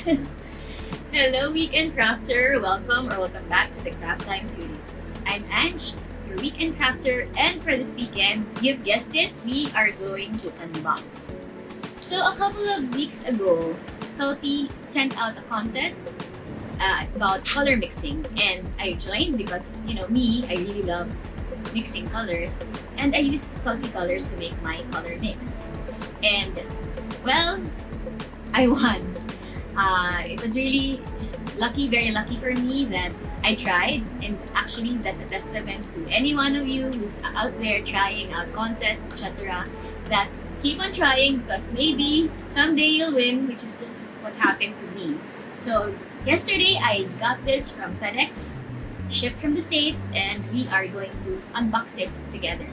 Hello, Weekend Crafter! Welcome back to the Craft Time Studio. I'm Ange, your Weekend Crafter, and for this weekend, you've guessed it, we are going to unbox. So a couple of weeks ago, Sculpey sent out a contest about color mixing, and I joined because, me, I really love mixing colors, and I used Sculpey colors to make my color mix. And, well, I won. It was really just very lucky for me that I tried, and actually that's a testament to any one of you who's out there trying out contests, etc. That keep on trying because maybe someday you'll win, which is just what happened to me. So yesterday I got this from FedEx, shipped from the States, and we are going to unbox it together.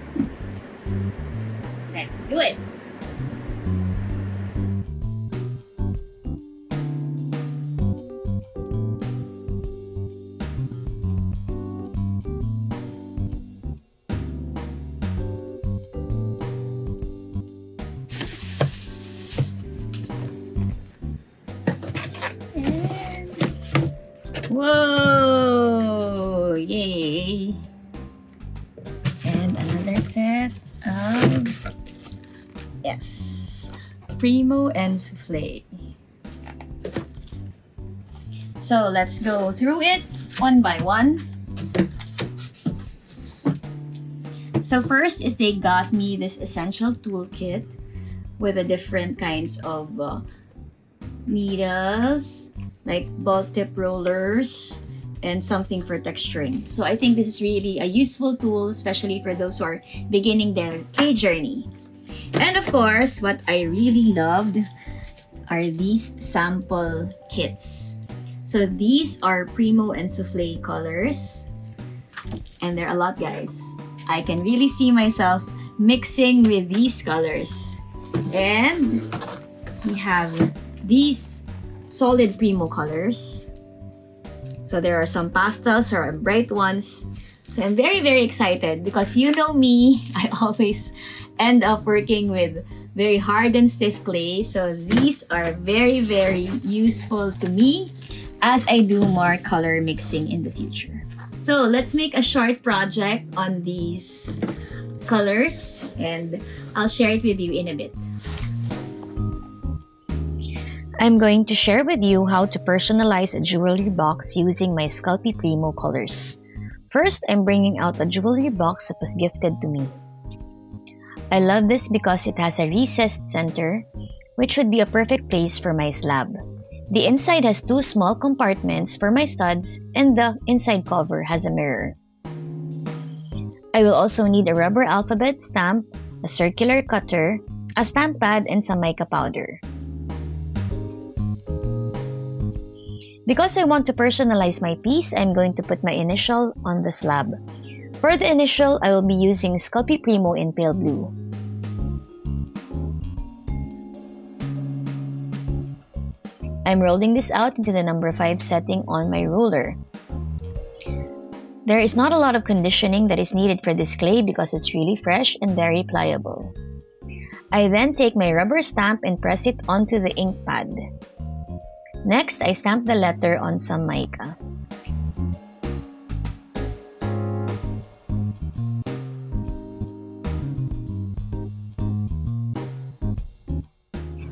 Let's do it! Whoa! Yay! And another set of, yes, Premo and Souffle. So let's go through it one by one. So first is they got me this essential toolkit with the different kinds of needles, like ball tip rollers, and something for texturing. So I think this is really a useful tool, especially for those who are beginning their clay journey. And of course, what I really loved are these sample kits. So these are Premo and Souffle colors, and there are a lot, guys. I can really see myself mixing with these colors. And we have these solid Premo colors. So there are some pastels or bright ones. So I'm very excited because you know me, I always end up working with very hard and stiff clay. So these are very useful to me as I do more color mixing in the future. So let's make a short project on these colors and I'll share it with you in a bit. I'm going to share with you how to personalize a jewelry box using my Sculpey Premo colors. First, I'm bringing out a jewelry box that was gifted to me. I love this because it has a recessed center, which would be a perfect place for my slab. The inside has two small compartments for my studs, and the inside cover has a mirror. I will also need a rubber alphabet stamp, a circular cutter, a stamp pad, and some mica powder. Because I want to personalize my piece, I'm going to put my initial on the slab. For the initial, I will be using Sculpey Premo in pale blue. I'm rolling this out into the number 5 setting on my ruler. There is not a lot of conditioning that is needed for this clay because it's really fresh and very pliable. I then take my rubber stamp and press it onto the ink pad. Next, I stamp the letter on some mica.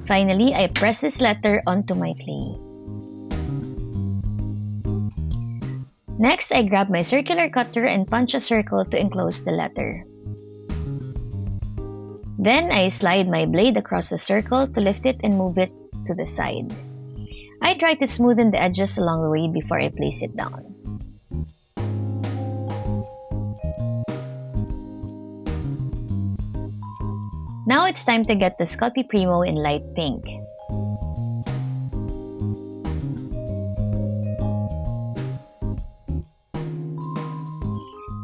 Finally, I press this letter onto my clay. Next, I grab my circular cutter and punch a circle to enclose the letter. Then, I slide my blade across the circle to lift it and move it to the side. I try to smoothen the edges along the way before I place it down. Now it's time to get the Sculpey Premo in light pink.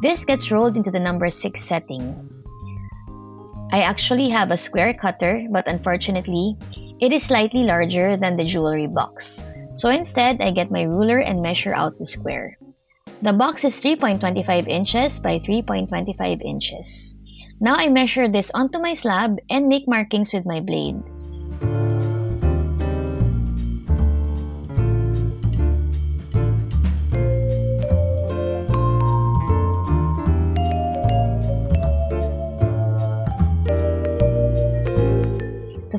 This gets rolled into the number 6 setting. I actually have a square cutter, but unfortunately, it is slightly larger than the jewelry box. So instead, I get my ruler and measure out the square. The box is 3.25 inches by 3.25 inches. Now I measure this onto my slab and make markings with my blade.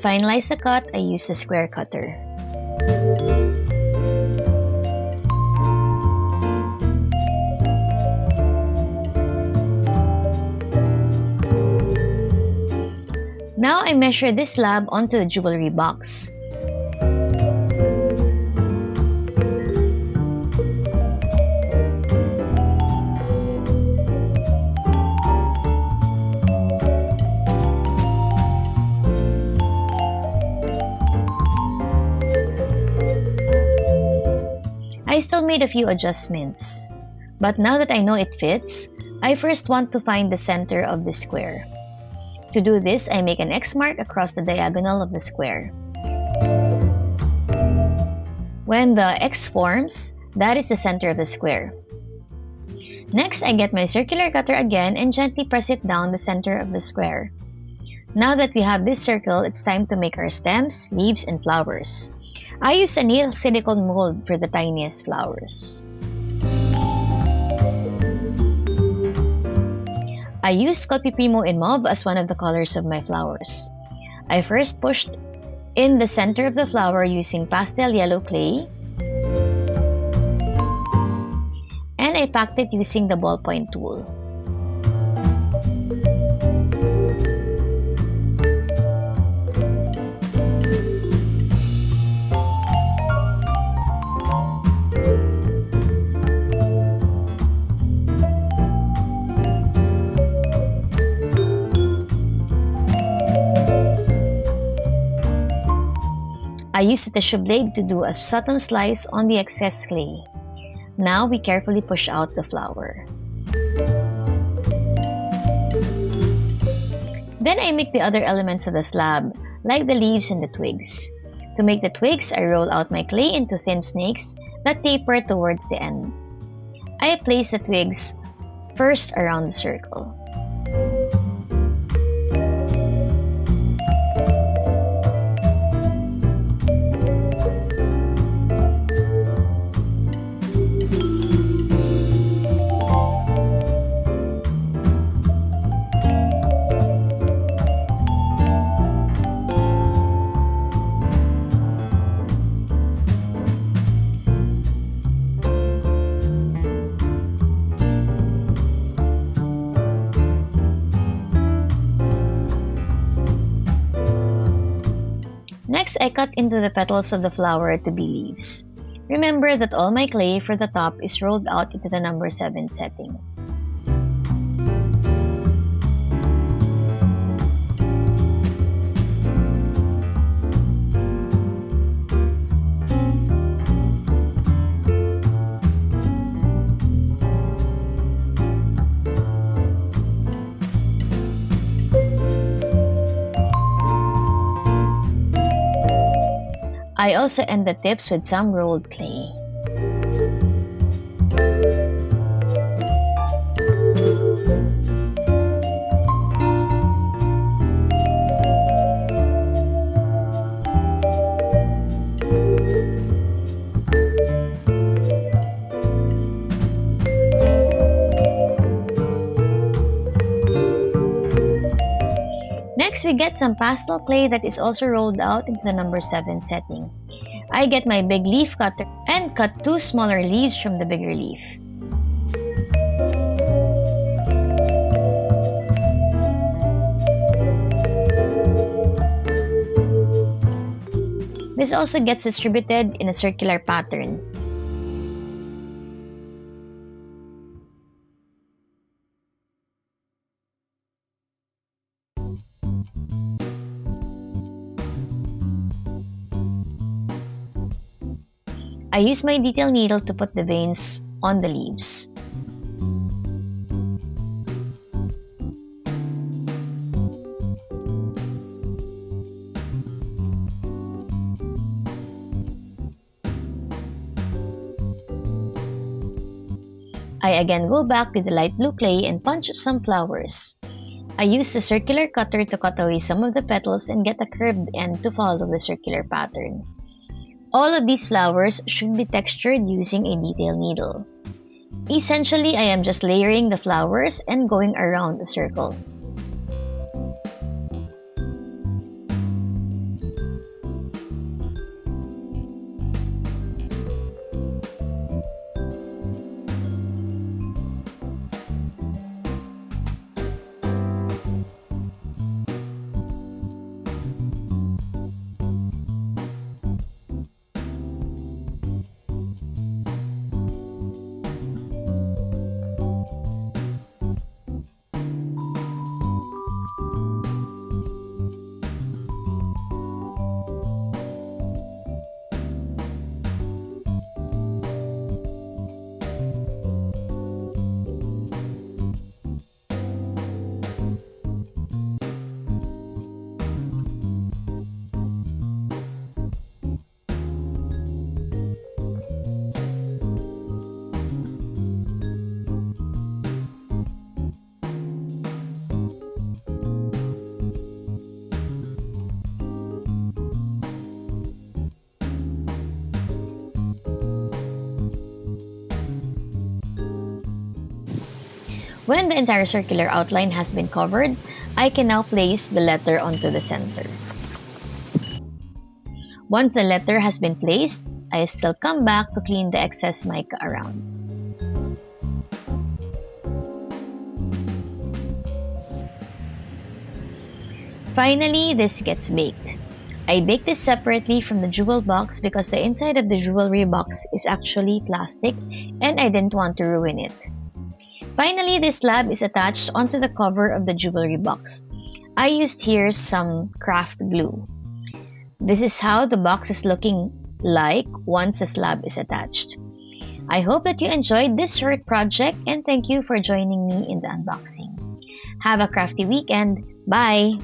finalize the cut, I use the square cutter. Now I measure this slab onto the jewelry box. I still made a few adjustments, but now that I know it fits, I first want to find the center of the square. To do this, I make an X mark across the diagonal of the square. When the X forms, that is the center of the square. Next, I get my circular cutter again and gently press it down the center of the square. Now that we have this circle, it's time to make our stems, leaves, and flowers. I use a nail silicone mold for the tiniest flowers. I use Sculpey Premo in Mauve as one of the colors of my flowers. I first pushed in the center of the flower using pastel yellow clay, and I packed it using the ballpoint tool. I used a tissue blade to do a subtle slice on the excess clay. Now we carefully push out the flower. Then I make the other elements of the slab, like the leaves and the twigs. To make the twigs, I roll out my clay into thin snakes that taper towards the end. I place the twigs first around the circle. Next, I cut into the petals of the flower to be leaves. Remember that all my clay for the top is rolled out into the number 7 setting. I also end the tips with some rolled clay. Next, we get some pastel clay that is also rolled out into the number 7 setting. I get my big leaf cutter and cut 2 smaller leaves from the bigger leaf. This also gets distributed in a circular pattern. I use my detail needle to put the veins on the leaves. I again go back with the light blue clay and punch some flowers. I use the circular cutter to cut away some of the petals and get a curved end to follow the circular pattern. All of these flowers should be textured using a detail needle. Essentially, I am just layering the flowers and going around the circle. When the entire circular outline has been covered, I can now place the letter onto the center. Once the letter has been placed, I still come back to clean the excess mica around. Finally, this gets baked. I bake this separately from the jewel box because the inside of the jewelry box is actually plastic and I didn't want to ruin it. Finally, this slab is attached onto the cover of the jewelry box. I used here some craft glue. This is how the box is looking like once the slab is attached. I hope that you enjoyed this short project and thank you for joining me in the unboxing. Have a crafty weekend. Bye!